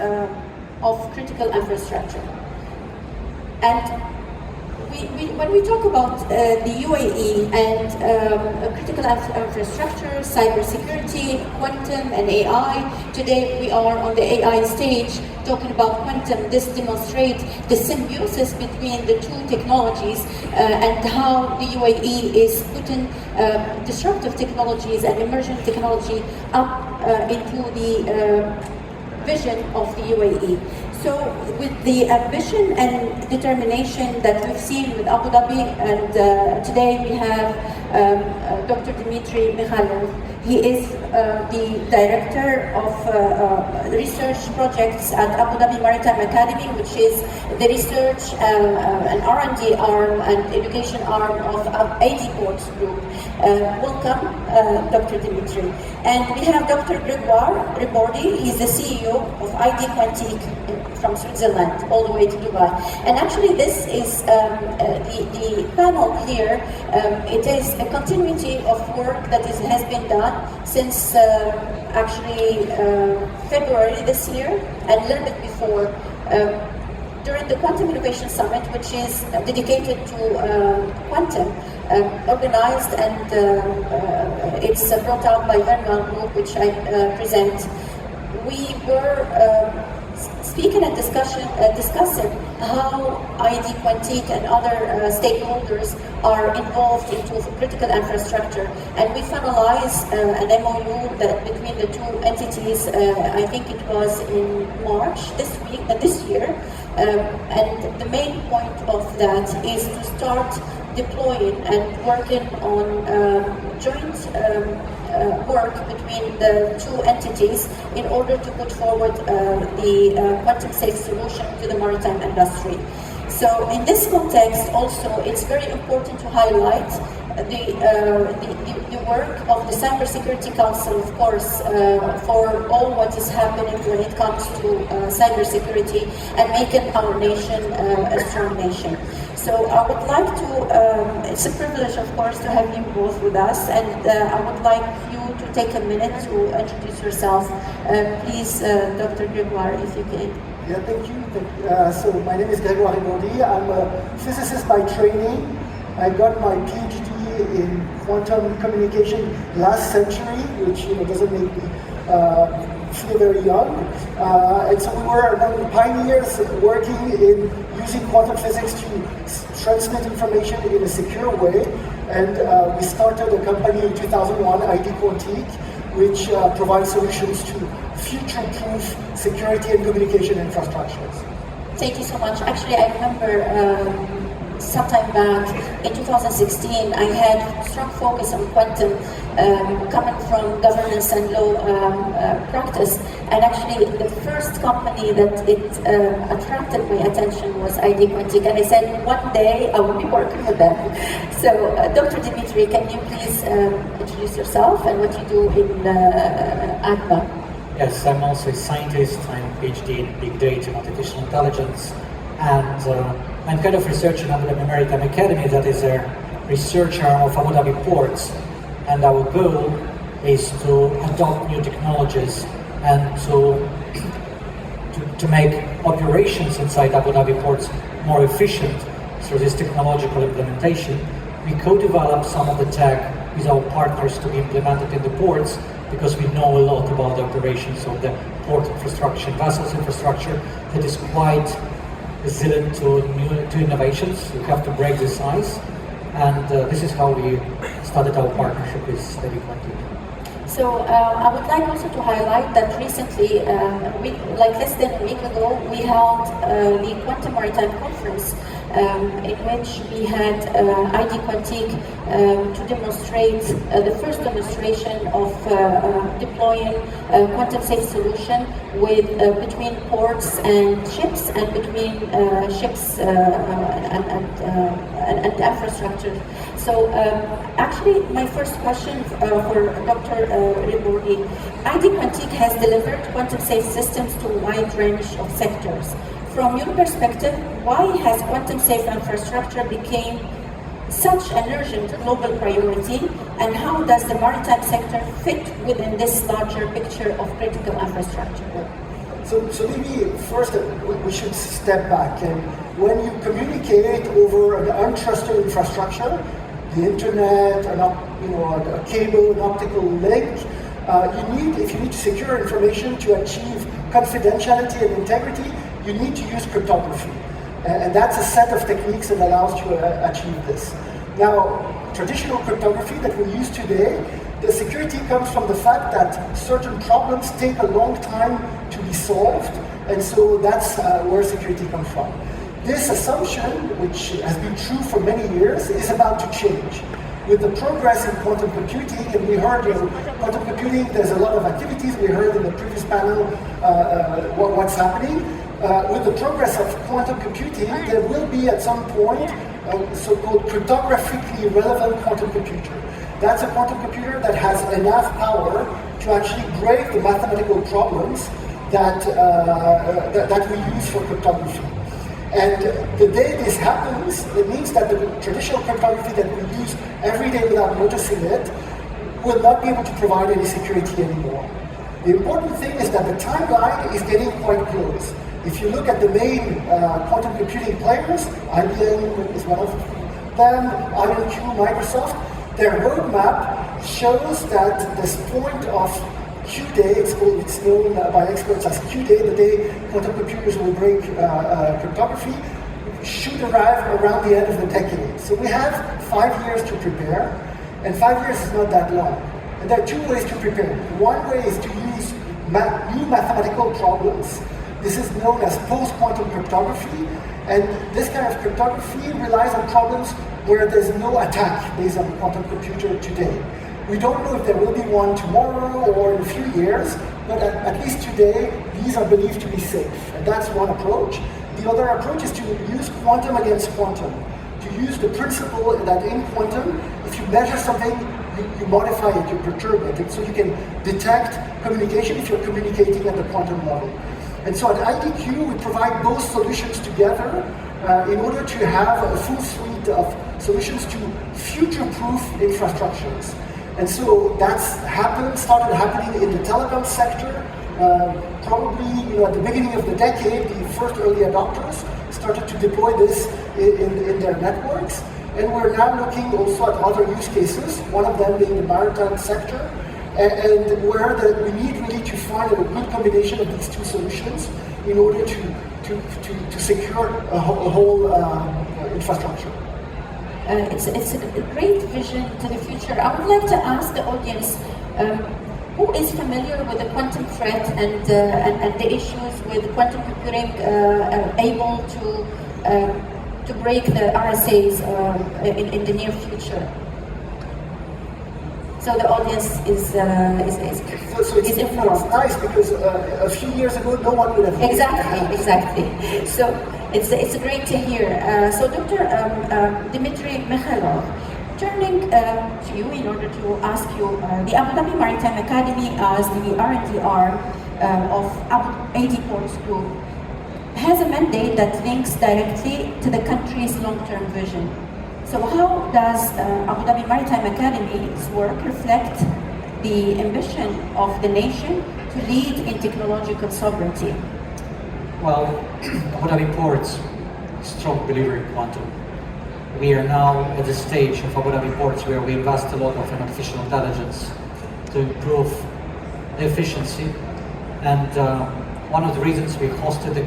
of critical infrastructure. And when we talk about the UAE and critical infrastructure, cybersecurity, quantum, and AI, today we are on the AI stage talking about quantum. This demonstrates the symbiosis between the two technologies and how the UAE is putting disruptive technologies and emerging technology up into the vision of the UAE. So with the ambition and determination that we've seen with Abu Dhabi, and today we have Dr. Dimitri Mikhailov. He is the director of research projects at Abu Dhabi Maritime Academy, which is the research and R&D arm and education arm of AD Ports Group. Welcome, Dr. Dimitri. And we have Dr. Grégoire Ribordy. He's the CEO of ID Quantique from Switzerland all the way to Dubai. And actually this is the panel here. It is a continuity of work that has been done since actually February this year and a little bit before during the Quantum Innovation Summit, which is dedicated to quantum, organized, and it's brought out by Vernal Group, which I present. We were speaking and discussing how ID Quantique and other stakeholders are involved into critical infrastructure, and we finalized an MOU that between the two entities. I think it was in March this year, and the main point of that is to start deploying and working on joint work between the two entities in order to put forward the quantum safe solution to the maritime industry. So in this context also, it's very important to highlight the work of the Cybersecurity Council, of course, for all what is happening when it comes to cybersecurity and making our nation a strong nation. So I would like to, it's a privilege, of course, to have you both with us, and I would like you to take a minute to introduce yourself. Please, Dr. Grégoire, if you can. Yeah, thank you. So my name is Grégoire Ribordy. I'm a physicist by training. I got my PhD in quantum communication last century, which doesn't make me feel very young. And so we were among the pioneers working in using quantum physics to transmit information in a secure way. And we started a company in 2001, ID Quantique, which provides solutions to future-proof security and communication infrastructures. Thank you so much. Actually, I remember sometime back in 2016, I had strong focus on quantum coming from governance and law practice. And actually, the first company that it attracted my attention was ID Quantique. And I said, one day I will be working with them. So, Dr. Dimitri, can you please introduce yourself and what you do in ADMA? Yes, I'm also a scientist. I'm a PhD in big data and artificial intelligence. And I'm kind of researching Abu Dhabi Maritime Academy, that is a research arm of Abu Dhabi Ports. And our goal is to adopt new technologies and to make operations inside Abu Dhabi Ports more efficient through this technological implementation. We co-develop some of the tech with our partners to be implemented in the ports, because we know a lot about the operations of the port infrastructure, vessels infrastructure, that is quite resilient to innovations. We have to break this ice, and this is how we started our partnership with ID Quantique. So I would like also to highlight that recently, like less than a week ago, we held the Quantum Maritime Conference, in which we had ID Quantique to demonstrate the first demonstration of deploying a quantum safe solution with between ports and ships, and between ships and infrastructure. So actually, my first question for Dr. Ribordy, ID Quantique has delivered quantum safe systems to a wide range of sectors. From your perspective, why has quantum safe infrastructure became such an urgent global priority, and how does the maritime sector fit within this larger picture of critical infrastructure? So maybe first we should step back, and when you communicate over an untrusted infrastructure, the internet, a cable, an optical link, if you need to secure information to achieve confidentiality and integrity, you need to use cryptography. And that's a set of techniques that allows you to achieve this. Now, traditional cryptography that we use today, the security comes from the fact that certain problems take a long time to be solved, and so that's where security comes from. This assumption, which has been true for many years, is about to change. With the progress in quantum computing, and we heard quantum computing, there's a lot of activities, we heard in the previous panel what's happening. With the progress of quantum computing, there will be at some point a so-called cryptographically relevant quantum computer. That's a quantum computer that has enough power to actually break the mathematical problems that we use for cryptography. And the day this happens, it means that the traditional cryptography that we use every day without noticing it will not be able to provide any security anymore. The important thing is that the timeline is getting quite close. If you look at the main quantum computing players, IBM is one of them, IonQ, Microsoft, their roadmap shows that this point of Q-Day, it's known by experts as Q-Day, the day quantum computers will break cryptography, should arrive around the end of the decade. So we have 5 years to prepare, and 5 years is not that long. And there are two ways to prepare. One way is to use new mathematical problems. This is known as post-quantum cryptography, and this kind of cryptography relies on problems where there's no attack based on the quantum computer today. We don't know if there will be one tomorrow or in a few years, but at least today, these are believed to be safe. And that's one approach. The other approach is to use quantum against quantum, to use the principle that in quantum, if you measure something, you modify it, you perturb it, and so you can detect communication if you're communicating at the quantum level. And so at IDQ, we provide both solutions together in order to have a full suite of solutions to future-proof infrastructures. And so that's started happening in the telecom sector. Probably at the beginning of the decade, the first early adopters started to deploy this in their networks. And we're now looking also at other use cases, one of them being the maritime sector, and where we need really to find a good combination of these two solutions in order to secure a whole infrastructure. It's a great vision to the future. I would like to ask the audience who is familiar with the quantum threat and the issues with quantum computing able to break the RSAs in the near future. So the audience is informed. It's nice because a few years ago no one would have. Exactly. So it's great to hear. So Dr. Dmitry Mikhailov, turning to you in order to ask you, the Abu Dhabi Maritime Academy as the R&D arm of AD Ports Group has a mandate that links directly to the country's long-term vision. So how does Abu Dhabi Maritime Academy's work reflect the ambition of the nation to lead in technological sovereignty? Well, Abu Dhabi Ports, strong believer in quantum. We are now at the stage of Abu Dhabi Ports where we invest a lot of in artificial intelligence to improve the efficiency. And one of the reasons we hosted the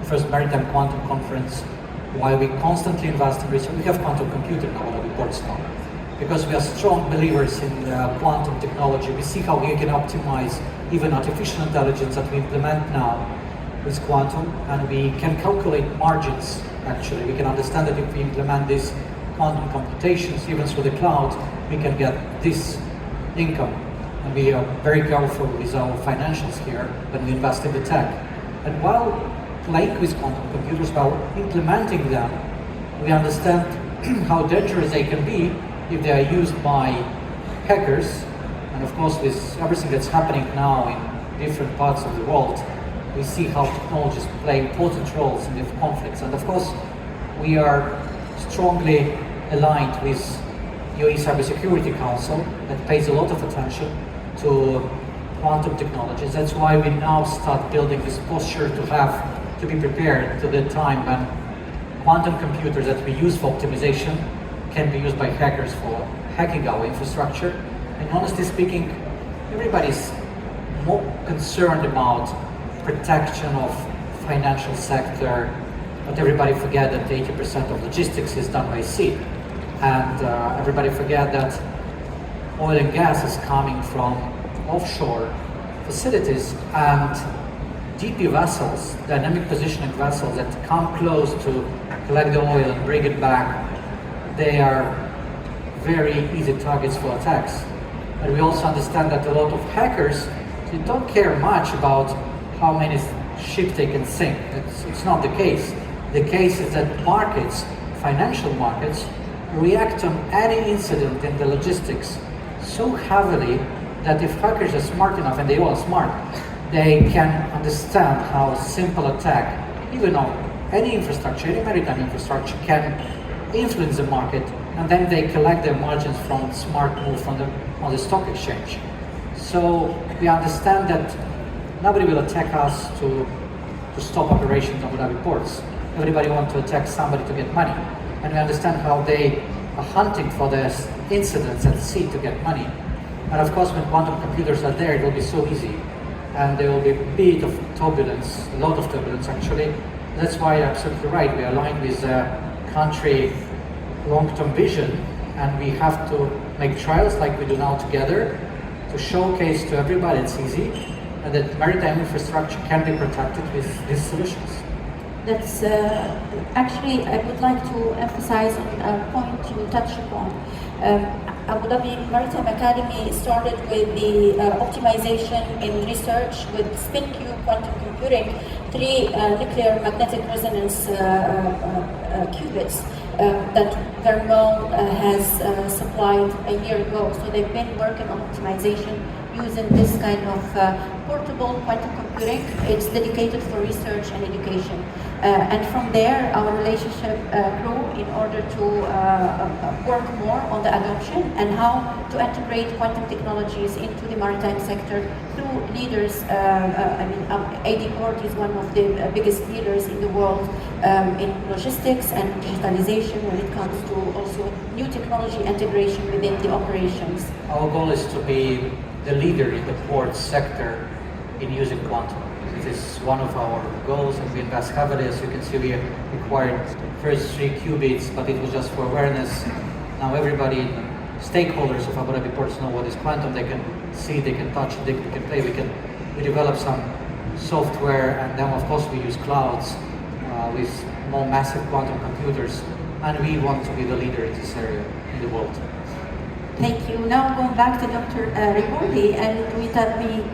first Maritime Quantum Conference, why we constantly invest in research. We have quantum computing in Abu Dhabi Ports now, because we are strong believers in quantum technology. We see how we can optimize even artificial intelligence that we implement now with quantum, and we can calculate margins. Actually, we can understand that if we implement these quantum computations, even through the cloud, we can get this income. And we are very careful with our financials here when we invest in the tech. And while playing with quantum computers, while implementing them, we understand how dangerous they can be if they are used by hackers. And of course, with everything that's happening now in different parts of the world, we see how technologies play important roles in the conflicts. And of course, we are strongly aligned with UAE Cybersecurity Council that pays a lot of attention to quantum technologies. That's why we now start building this posture to be prepared to the time when quantum computers that we use for optimization can be used by hackers for hacking our infrastructure. And honestly speaking, everybody's more concerned about protection of financial sector, but everybody forget that 80% of logistics is done by sea. And everybody forget that oil and gas is coming from offshore facilities, and DP vessels, dynamic positioning vessels that come close to collect the oil and bring it back, they are very easy targets for attacks. But we also understand that a lot of hackers, they don't care much about how many ships they can sink. It's not the case. The case is that markets, financial markets, react on any incident in the logistics so heavily that if hackers are smart enough, and they all are smart, they can understand how a simple attack, even on any infrastructure, any maritime infrastructure, can influence the market, and then they collect their margins from smart move on the stock exchange. So we understand that nobody will attack us to stop operations on Abu Dhabi ports. Everybody wants to attack somebody to get money. And we understand how they are hunting for the incidents at sea to get money. And of course, when quantum computers are there, it will be so easy. And there will be a bit of turbulence, a lot of turbulence actually. That's why you're absolutely right. We are aligned with the country long-term vision, and we have to make trials like we do now together to showcase to everybody it's easy, and that maritime infrastructure can be protected with these solutions. That's actually, I would like to emphasize on a point you touched upon. Abu Dhabi Maritime Academy started with the optimization in research with SpinQ quantum computing, 3 nuclear magnetic resonance qubits that Vermel has supplied a year ago. So they've been working on optimization using this kind of portable quantum computing. It's dedicated for research and education. And from there, our relationship grew in order to work more on the adoption and how to integrate quantum technologies into the maritime sector through leaders. AD Port is one of the biggest leaders in the world in logistics and digitalization when it comes to also new technology integration within the operations. Our goal is to be the leader in the port sector in using quantum. It is one of our goals, and we invest heavily. As you can see, we acquired first 3 qubits, but it was just for awareness. Now everybody, stakeholders of Abu Dhabi ports know what is quantum. They can see, they can touch, they can play. We develop some software, and then of course we use clouds with more massive quantum computers, and we want to be the leader in this area in the world. Thank you. Now going back to Dr. Rigordi, and we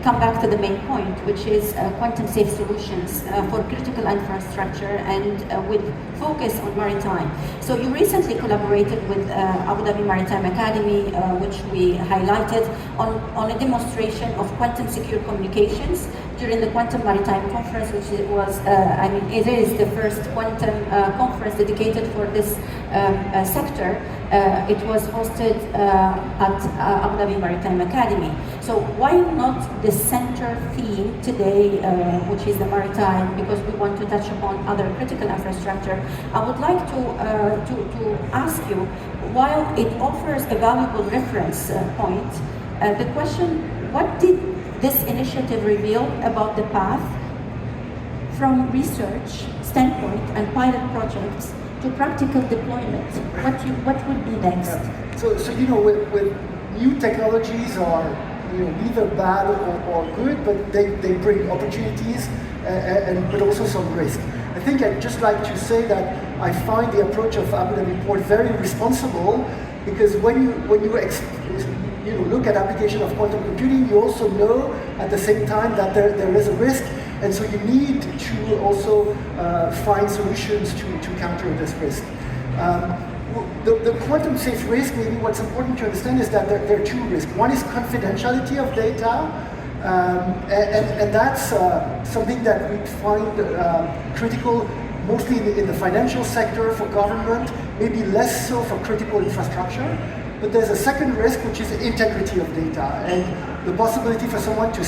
come back to the main point, which is quantum safe solutions for critical infrastructure and with focus on maritime. So you recently collaborated with Abu Dhabi Maritime Academy, which we highlighted on a demonstration of quantum secure communications during the Quantum Maritime Conference, which it is the first quantum conference dedicated for this sector. It was hosted at Abu Dhabi Maritime Academy. So why not the center theme today, which is the maritime, because we want to touch upon other critical infrastructure. I would like to ask you, while it offers a valuable reference point, the question, what did this initiative reveal about the path from research standpoint and pilot projects to practical deployment? What would be next? Yeah. So with new technologies are either bad or good, but they bring opportunities but also some risk. I think I'd just like to say that I find the approach of Abu Dhabi Port very responsible, because when you look at application of quantum computing, you also know at the same time that there is a risk. And so you need to also find solutions to counter this risk. The quantum safe risk, maybe what's important to understand is that there are 2 risks. One is confidentiality of data, and that's something that we find critical mostly in the financial sector for government, maybe less so for critical infrastructure. But there's a second risk, which is the integrity of data and the possibility for someone to